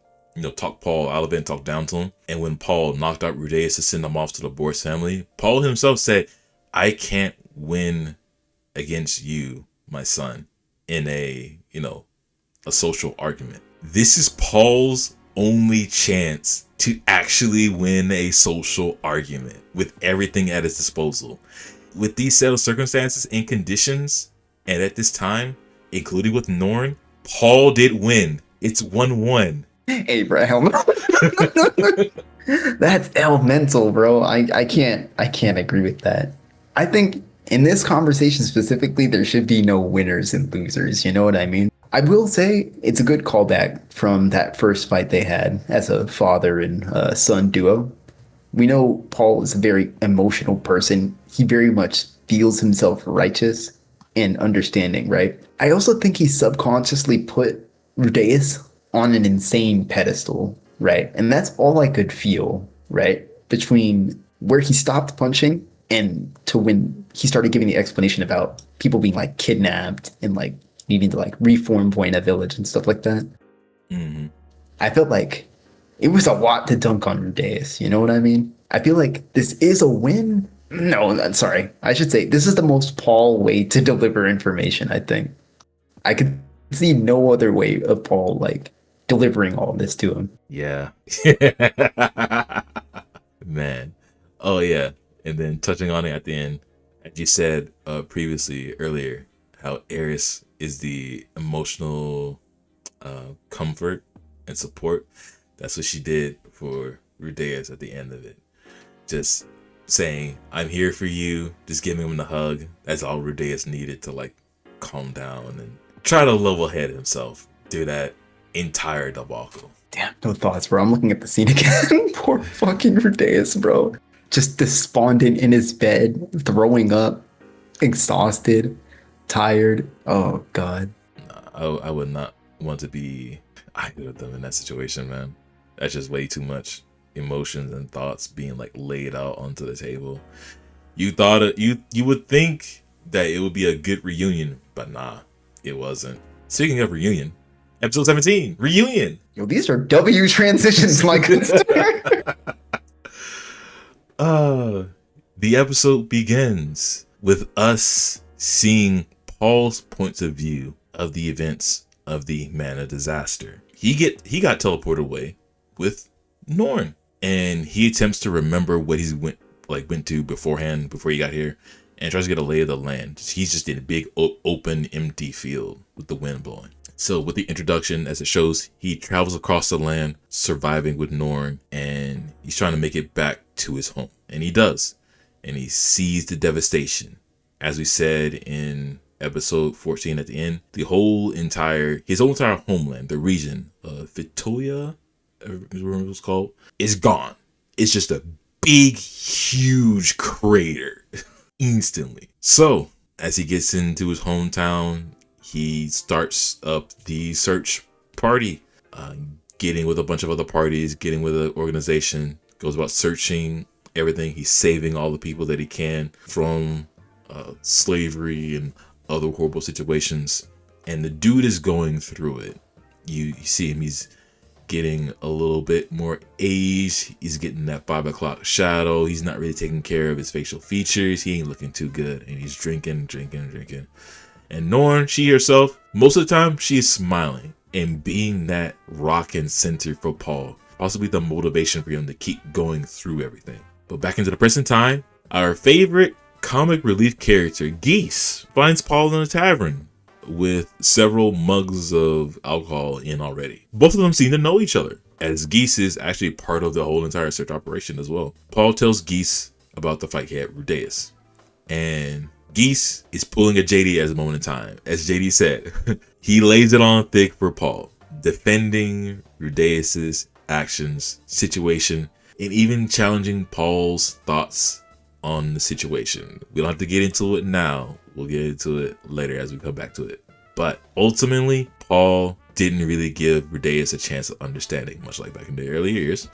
talked Paul out of it and talked down to him. And when Paul knocked out Rudeus to send him off to the Boris family, Paul himself said, I can't win against you, my son, in a social argument. This is Paul's only chance to actually win a social argument with everything at his disposal. With these set of circumstances and conditions, and at this time, including with Norn, Paul did win. It's 1-1. Hey, bro, that's elemental, bro. I can't agree with that. I think in this conversation specifically, there should be no winners and losers. You know what I mean? I will say it's a good callback from that first fight they had as a father and son duo. We know Paul is a very emotional person. He very much feels himself righteous and understanding, right? I also think he subconsciously put Rudeus on an insane pedestal, right? And that's all I could feel, right? Between where he stopped punching and to when he started giving the explanation about people being like kidnapped and like needing to like reform Buena Village and stuff like that. Mm-hmm. I felt like it was a lot to dunk on Rudeus. You know what I mean? I feel like this is a win. No, I'm sorry. I should say this is the most Paul way to deliver information, I think. I could see no other way of Paul like delivering all this to him. Yeah. Man. Oh yeah. And then touching on it at the end, as you said previously earlier, how Eris is the emotional comfort and support. That's what she did for Rudeus at the end of it. Just saying, I'm here for you. Just giving him the hug. That's all Rudeus needed to like calm down and try to level head himself through that entire debacle. Damn, no thoughts, bro. I'm looking at the scene again. Poor fucking Rudeus, bro. Just despondent in his bed, throwing up, exhausted, tired. Oh, God. I would not want to be either of them in that situation, man. That's just way too much emotions and thoughts being like laid out onto the table. You thought you would think that it would be a good reunion, but nah, it wasn't. Speaking of reunion, episode 17, reunion. Yo, these are W transitions, my good sir. The episode begins with us seeing Paul's points of view of the events of the Mana disaster. He got teleported away with Norn, and he attempts to remember what he went to beforehand before he got here, and tries to get a lay of the land. He's just in a big open empty field with the wind blowing. So with the introduction, as it shows, he travels across the land, surviving with Norn, and he's trying to make it back to his home. And he does. And he sees the devastation. As we said in episode 14 at the end, his whole entire homeland, the region of Vitoya, is what it was called, is gone. It's just a big, huge crater instantly. So as he gets into his hometown, he starts up the search party, getting with a bunch of other parties, getting with an organization, goes about searching everything. He's saving all the people that he can from slavery and other horrible situations. And the dude is going through it. You see him, he's getting a little bit more age. He's getting that 5 o'clock shadow. He's not really taking care of his facial features. He ain't looking too good. And he's drinking. And Norn, she herself, most of the time, she is smiling and being that rock and center for Paul. Possibly the motivation for him to keep going through everything. But back into the present time, our favorite comic relief character, Geese, finds Paul in a tavern with several mugs of alcohol in already. Both of them seem to know each other, as Geese is actually part of the whole entire search operation as well. Paul tells Geese about the fight he had with Rudeus, and Geese is pulling a JD at a moment in time. As JD said, he lays it on thick for Paul, defending Rudeus's actions, situation, and even challenging Paul's thoughts on the situation. We don't have to get into it now. We'll get into it later as we come back to it. But ultimately, Paul didn't really give Rudeus a chance of understanding, much like back in the early years.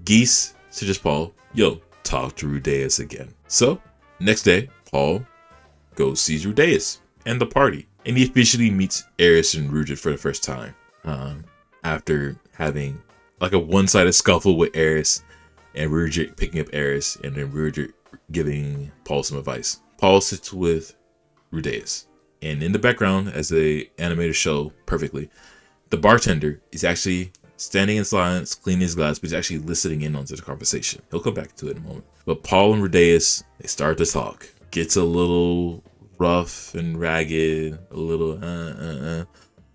Geese suggests Paul, yo, talk to Rudeus again. So, next day, Paul goes sees Rudeus and the party, and he officially meets Eris and Rudra for the first time, after having like a one-sided scuffle with Eris, and Rudra picking up Eris, and then Rudra giving Paul some advice. Paul sits with Rudeus, and in the background, as the animator show perfectly, the bartender is actually standing in silence, cleaning his glass, but he's actually listening in onto the conversation. He'll come back to it in a moment. But Paul and Rudeus, they start to talk. Gets a little rough and ragged, a little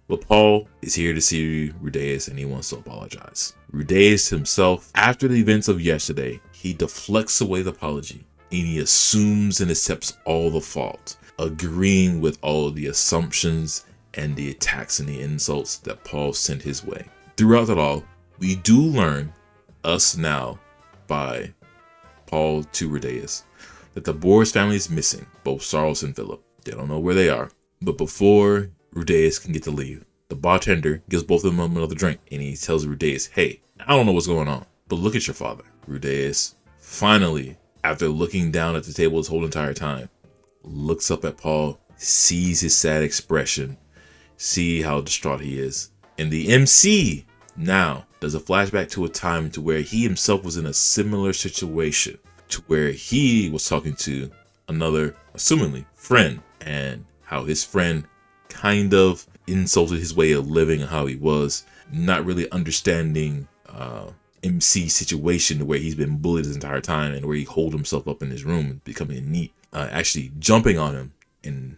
But Paul is here to see Rudeus, and he wants to apologize. Rudeus himself, after the events of yesterday, he deflects away the apology, and he assumes and accepts all the fault, agreeing with all the assumptions and the attacks and the insults that Paul sent his way. Throughout it all, we do learn, us now, by Paul to Rudeus, that the Boris family is missing, both Saros and Philip. They don't know where they are. But before Rudeus can get to leave, the bartender gives both of them another drink, and he tells Rudeus, hey, I don't know what's going on, but look at your father. Rudeus, finally, after looking down at the table this whole entire time, looks up at Paul, sees his sad expression, see how distraught he is. And the MC now does a flashback to a time to where he himself was in a similar situation, to where he was talking to another, assumingly, friend, and how his friend kind of insulted his way of living and how he was, not really understanding MC's situation where he's been bullied his entire time and where he holed himself up in his room and becoming a neat, actually jumping on him and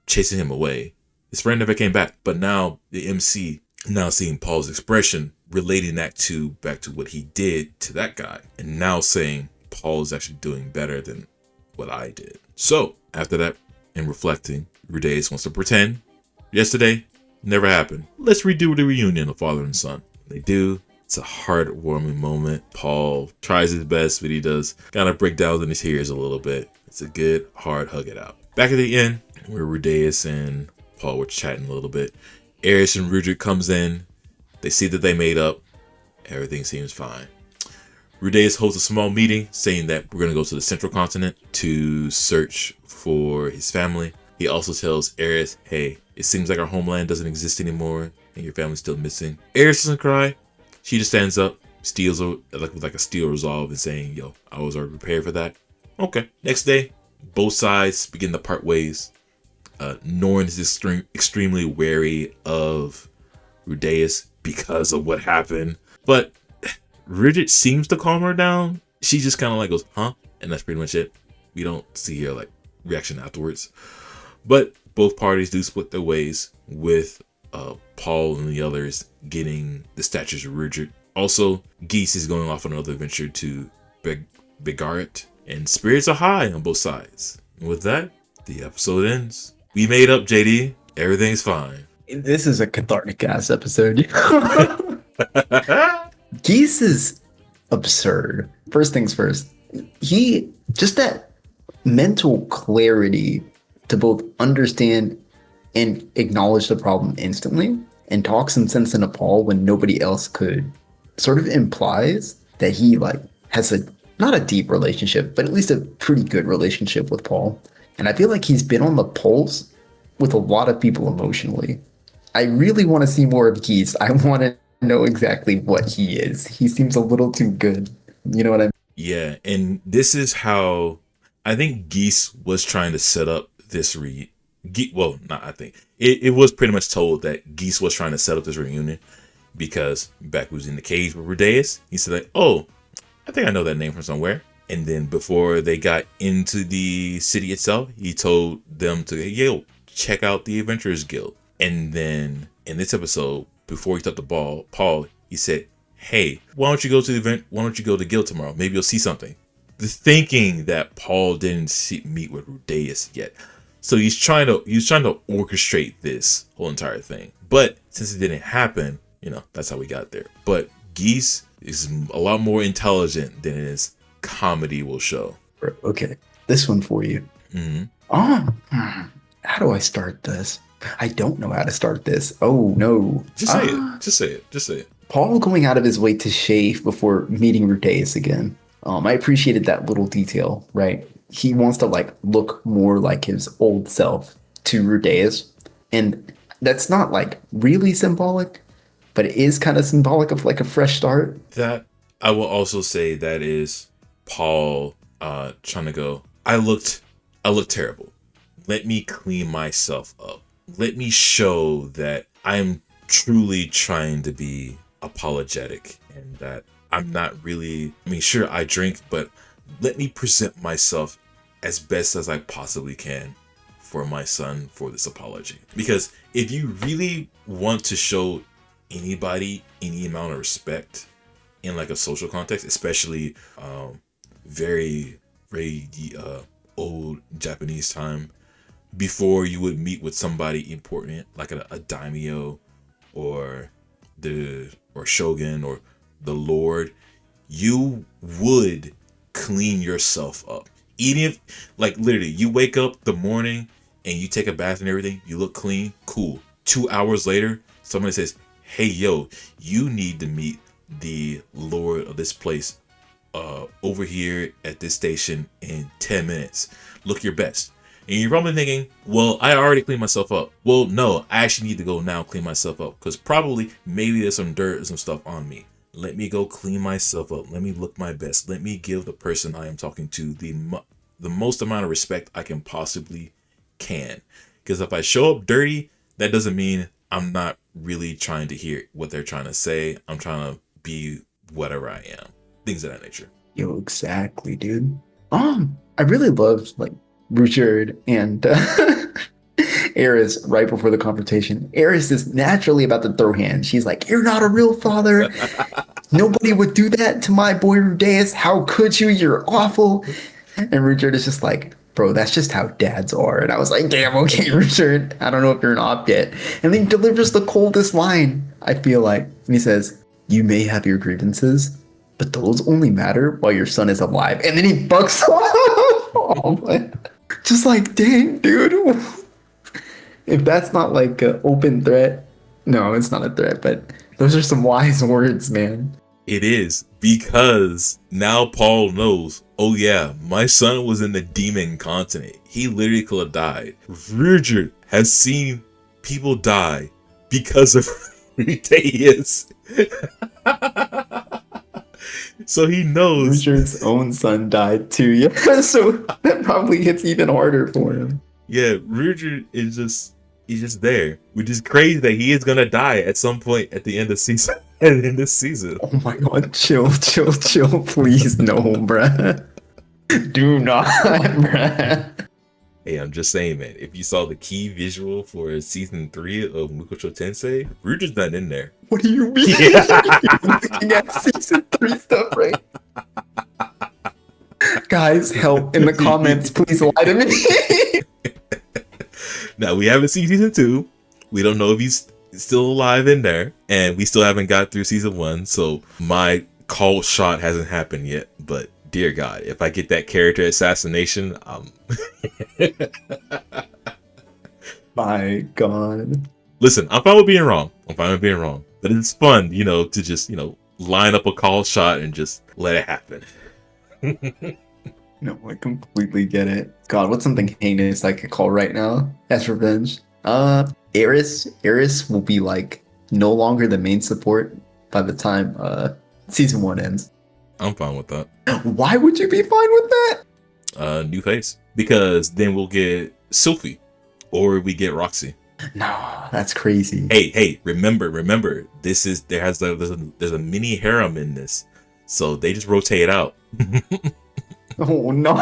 chasing him away. His friend never came back, but now the MC, now seeing Paul's expression, relating that back to what he did to that guy, and now saying Paul is actually doing better than what I did. So after that, and reflecting, Rudeus wants to pretend yesterday never happened. Let's redo the reunion of father and son. They do. It's a heartwarming moment. Paul tries his best, but he does kind of break down in his tears a little bit. It's a good, hard hug it out. Back at the end, where Rudeus and Paul were chatting a little bit, Eris and Rudrick comes in. They see that they made up. Everything seems fine. Rudeus holds a small meeting saying that we're going to go to the central continent to search for his family. He also tells Eris, hey, it seems like our homeland doesn't exist anymore and your family's still missing. Eris doesn't cry. She just stands up, steals like a steel resolve and saying, yo, I was already prepared for that. Okay. Next day, both sides begin to part ways. Norn is extremely wary of Rudeus because of what happened. But Ridget seems to calm her down. She just kind of like goes, huh? And that's pretty much it. We don't see her like reaction afterwards. But both parties do split their ways with Paul and the others getting the statues of Ridget. Also, Geese is going off on another adventure to Begarit. And spirits are high on both sides. And with that, the episode ends. We made up, JD. Everything's fine. This is a cathartic ass episode. Geese is absurd. First things first. He just that mental clarity to both understand and acknowledge the problem instantly and talk some sense into Paul when nobody else could sort of implies that he like has a not a deep relationship, but at least a pretty good relationship with Paul. And I feel like he's been on the pulse with a lot of people emotionally. I really want to see more of Geese. I want to know exactly what he is. He seems a little too good. You know what I mean? Yeah, and this is how I think Geese was trying to set up this it was pretty much told that Geese was trying to set up this reunion because back when he was in the cage with Rudeus, he said like, oh, I think I know that name from somewhere. And then before they got into the city itself, he told them to, yo, check out the Adventurers Guild. And then in this episode, before he took the ball, Paul, he said, hey, why don't you go to the event? Why don't you go to Guild tomorrow? Maybe you'll see something. The thinking that Paul didn't meet with Rudeus yet. So he's trying to orchestrate this whole entire thing. But since it didn't happen, that's how we got there. But Geese is a lot more intelligent than his comedy will show. Okay, this one for you. Mm-hmm. How do I start this? I don't know how to start this. Oh no. Just say it. Just say it. Paul going out of his way to shave before meeting Rudeus again. I appreciated that little detail, right? He wants to like look more like his old self to Rudeus. And that's not like really symbolic, but it is kind of symbolic of like a fresh start. That I will also say that is Paul trying to go, I looked terrible. Let me clean myself up. Let me show that I'm truly trying to be apologetic and that I'm not really, sure, I drink, but let me present myself as best as I possibly can for my son for this apology. Because if you really want to show anybody any amount of respect in like a social context, especially very, very old Japanese time, before you would meet with somebody important like a daimyo or shogun or the lord, you would clean yourself up. Even if, like, literally, you wake up the morning and you take a bath and everything, you look clean, cool. 2 hours later, somebody says, hey, yo, you need to meet the lord of this place over here at this station in 10 minutes. Look your best. And you're probably thinking, well, I already cleaned myself up. Well, no, I actually need to go now clean myself up because maybe there's some dirt or some stuff on me. Let me go clean myself up. Let me look my best. Let me give the person I am talking to the most amount of respect I can possibly can. Because if I show up dirty, that doesn't mean I'm not really trying to hear what they're trying to say. I'm trying to be whatever I am. Things of that nature. Yo, exactly, dude. I really loved like Richard and Eris right before the confrontation. Eris is naturally about to throw hands. She's like, "You're not a real father. Nobody would do that to my boy Rudeus. How could you? You're awful." And Richard is just like, "Bro, that's just how dads are." And I was like, "Damn, okay, Richard. I don't know if you're an op yet." And then he delivers the coldest line, I feel like. And he says, "You may have your grievances, but those only matter while your son is alive." And then he bucks off. Oh my. Just like, dang, dude. If that's not like an open threat, no, it's not a threat, but those are some wise words, man. It is, because now Paul knows, oh yeah, my son was in the demon continent. He literally could have died. Richard has seen people die because of Rudeus. So he knows. Richard's own son died too, yeah. So that probably hits even harder for him. Yeah, Richard is he's just there. Which is crazy that he is gonna die at some point at the end of season. In this season. Oh my god, chill, please, no, bruh. Do not, bruh. Hey, I'm just saying, man. If you saw the key visual for season 3 of Mushoku Tensei, Richard's not in there. What do you mean? Yeah. You're looking at season 3 stuff, right? Guys, help in the comments. Please lie to me. Now, we haven't seen season 2. We don't know if he's still alive in there, and we still haven't got through season 1, so my call shot hasn't happened yet. But dear God, if I get that character assassination, My God. Listen, I'm fine with being wrong. But it's fun, to just, line up a call shot and just let it happen. No, I completely get it. God, what's something heinous I could call right now as revenge? Eris will be like no longer the main support by the time season 1 ends. I'm fine with that. Why would you be fine with that? New face. Because then we'll get Sophie, or we get Roxy. No, that's crazy. Hey, remember, there's a mini harem in this, so they just rotate out. Oh no.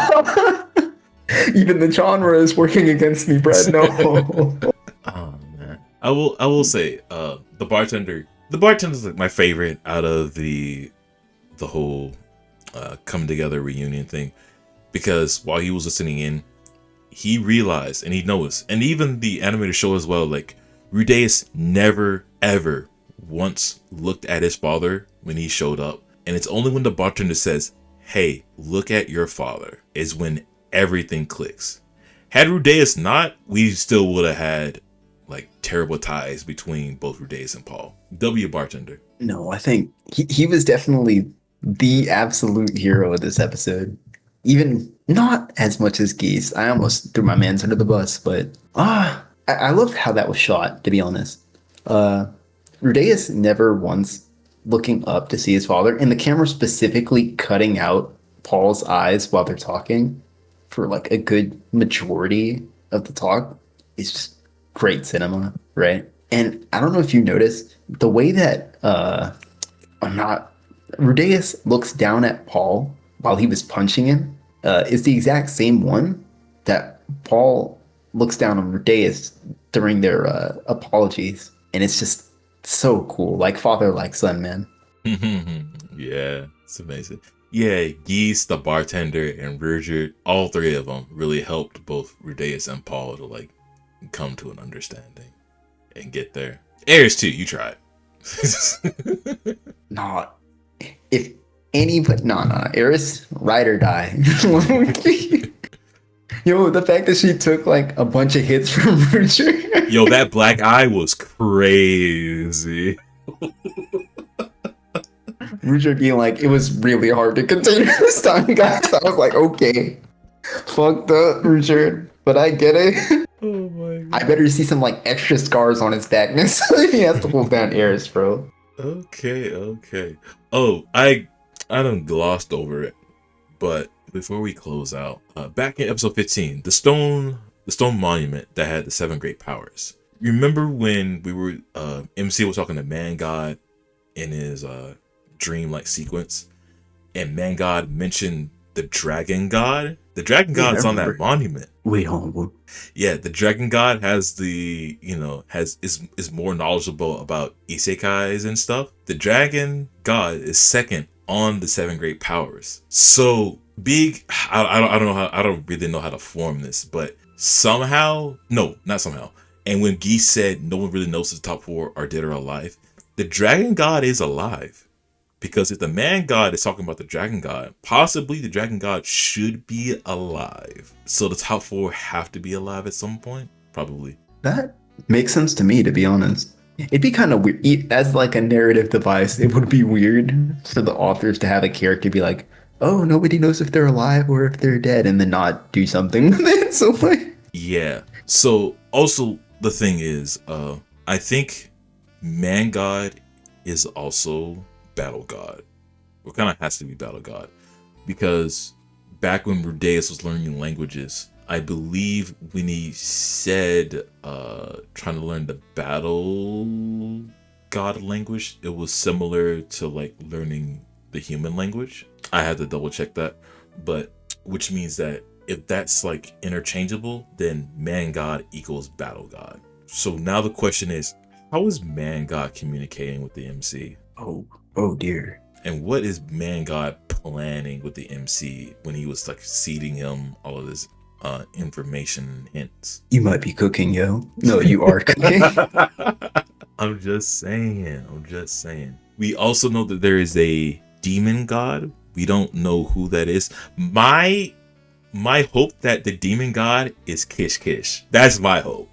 Even the genre is working against me, Brad. No. Oh man. I will say, the bartender's like my favorite out of the whole come together reunion thing, because while he was listening in, he realized and he knows, and even the animator show as well, like Rudeus never ever once looked at his father when he showed up, and it's only when the bartender says, "Hey, look at your father," is when everything clicks. Had Rudeus not, we still would have had like terrible ties between both Rudeus and Paul. W bartender. No, I think he was definitely the absolute hero of this episode. Even not as much as Geese. I almost threw my mans under the bus, but I loved how that was shot, to be honest. Rudeus never once looking up to see his father, and the camera specifically cutting out Paul's eyes while they're talking for like a good majority of the talk is just great cinema, right? And I don't know if you noticed the way that Rudeus looks down at Paul while he was punching him is the exact same one that Paul looks down on Rudeus during their apologies, and it's just so cool, like father, like son, man. Yeah, it's amazing. Yeah, Geese, the bartender, and Richard, all three of them really helped both Rudeus and Paul to like come to an understanding and get there. Ares too, you tried. Nah, if anybody, nah, Eris, ride or die. Yo, the fact that she took like a bunch of hits from Richard. Yo, that black eye was crazy. Richard being like, it was really hard to contain this time, guys. I was like, okay, fucked up, Richard, but I get it. Oh my God. I better see some like extra scars on his back next time he has to hold down Eris, bro. Okay. Oh, I done glossed over it, but before we close out, back in episode 15, the stone monument that had the 7 great powers. remember when we were MC was talking to Man God in his dream like sequence, and Man God mentioned the Dragon God. The Dragon Yeah, I God's on that remember. monument. Wait, hold on. Yeah, the Dragon God has the is more knowledgeable about isekais and stuff. The Dragon God is second on the seven great powers. So big. I don't know how. I don't really know how to form this, but somehow, no, not somehow. And when Geese said no one really knows if the top four are dead or alive, the Dragon God is alive. Because if the Man God is talking about the Dragon God, possibly the Dragon God should be alive. So the top four have to be alive at some point? Probably. That makes sense to me, to be honest. It'd be kind of weird. As like a narrative device, it would be weird for the authors to have a character be like, oh, nobody knows if they're alive or if they're dead, and then not do something with it. So like, Yeah. So also the thing is, I think Man God is also Battle God. Or kind of has to be Battle God. Because back when Rudeus was learning languages, I believe when he said trying to learn the Battle God language, it was similar to like learning the human language. I had to double check that. But which means that if that's like interchangeable, then Man God equals Battle God. So now the question is, how is Man God communicating with the MC? oh dear. And what is Man God planning with the MC when he was like seeding him all of this information and hints? You might be cooking, yo. No, you are cooking. I'm just saying. We also know that there is a demon god. We don't know who that is. My hope that the demon god is Kish Kish. That's my hope.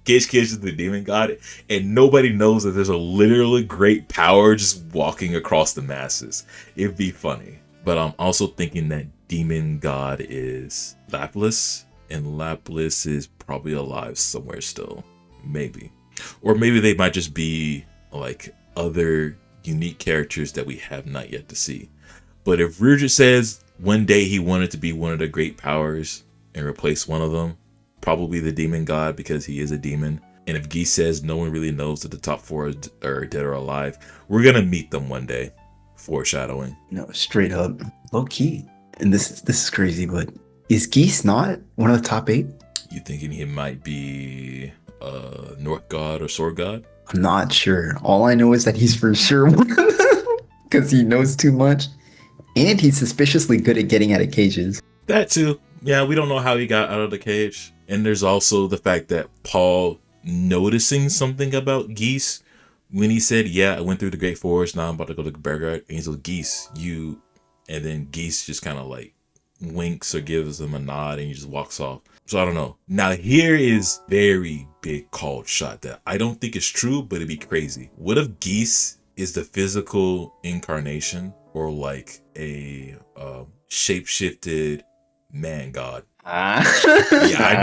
Kish Kish is the demon god, and nobody knows that there's a literally great power just walking across the masses. It'd be funny. But I'm also thinking that demon god is Lapis, and Lapis is probably alive somewhere still. Maybe. Or maybe they might just be like other unique characters that we have not yet to see. But if Rudeus says one day he wanted to be one of the great powers and replace one of them, probably the demon god because he is a demon. And if Geese says no one really knows that the top four are dead or alive, we're gonna meet them one day. Foreshadowing. No, straight up, low key. And this is crazy, but is Geese not one of the top 8? You thinking he might be North god or Sword god? I'm not sure. All I know is that he's for sure one of them because he knows too much, and he's suspiciously good at getting out of cages. That too. Yeah, we don't know how he got out of the cage. And there's also the fact that Paul noticing something about Geese when he said, yeah, I went through the Great Forest, now I'm about to go to Bergard. And he's like, Geese, you... And then Geese just kind of like winks or gives him a nod and he just walks off. So I don't know. Now here is very big called shot that I don't think is true, but it'd be crazy. What if Geese is the physical incarnation or like a shape-shifted man god? Yeah,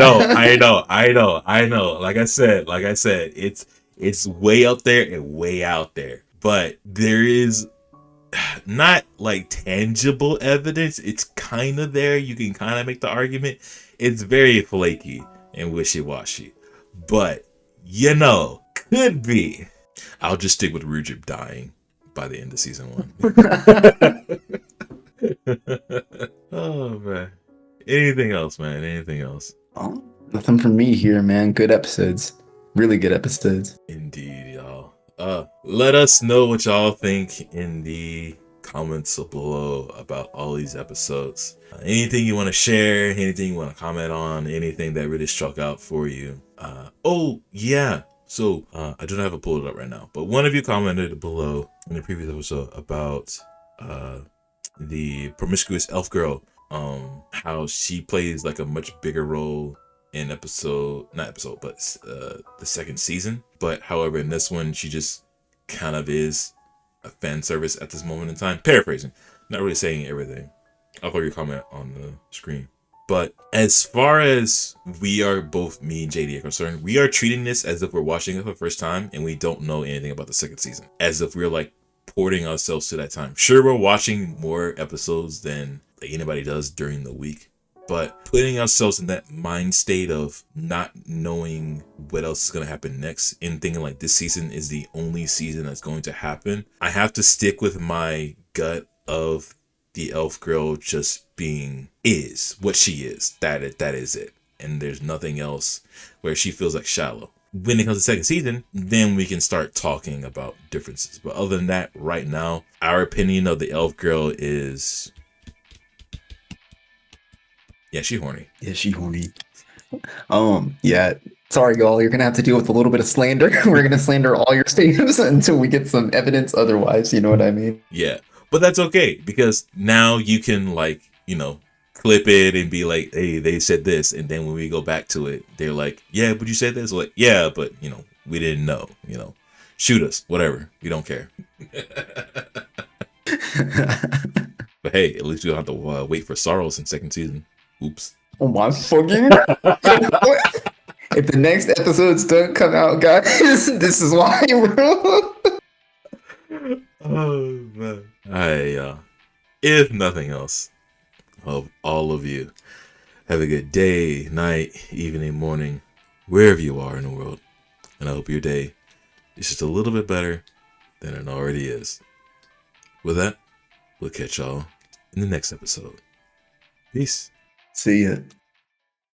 I know. Like I said, it's way up there and way out there. But there is not like tangible evidence. It's kind of there. You can kind of make the argument. It's very flaky and wishy-washy. But, could be. I'll just stick with Rujib dying by the end of season 1. Oh, man. Anything else, man? Anything else? Oh, nothing from me here, man. Good episodes. Really good episodes. Indeed, y'all. Let us know what y'all think in the comments below about all these episodes. Anything you want to share, anything you want to comment on, anything that really struck out for you. Oh, yeah. So, I don't have it pulled up right now, but one of you commented below in the previous episode about the promiscuous elf girl, how she plays like a much bigger role in the second season. But however, in this one, she just kind of is a fan service at this moment in time. Paraphrasing, not really saying everything. I'll put your comment on the screen. But as far as me and JD are concerned, we are treating this as if we're watching it for the first time and we don't know anything about the second season. As if we're like porting ourselves to that time. Sure, we're watching more episodes than like anybody does during the week. But putting ourselves in that mind state of not knowing what else is going to happen next and thinking like this season is the only season that's going to happen, I have to stick with my gut of the elf girl just being is what she is. That is it. And there's nothing else where she feels like shallow. When it comes to second season, then we can start talking about differences. But other than that, right now, our opinion of the elf girl is, yeah, she horny. Yeah, she horny. Yeah. Sorry, y'all. You're gonna have to deal with a little bit of slander. We're gonna slander all your statements until we get some evidence otherwise. You know what I mean? Yeah, but that's okay because now you can like, clip it and be like, hey, they said this, and then when we go back to it, they're like, yeah, but you said this. Like, yeah, but we didn't know. Shoot us, whatever. We don't care. But hey, at least we don't have to wait for Sorrows in second season. Oops. Oh my fucking! If the next episodes don't come out, guys, this is why, bro. Oh man. If nothing else, of all of you, have a good day, night, evening, morning, wherever you are in the world, and I hope your day is just a little bit better than it already is. With that, we'll catch y'all in the next episode. Peace. See ya.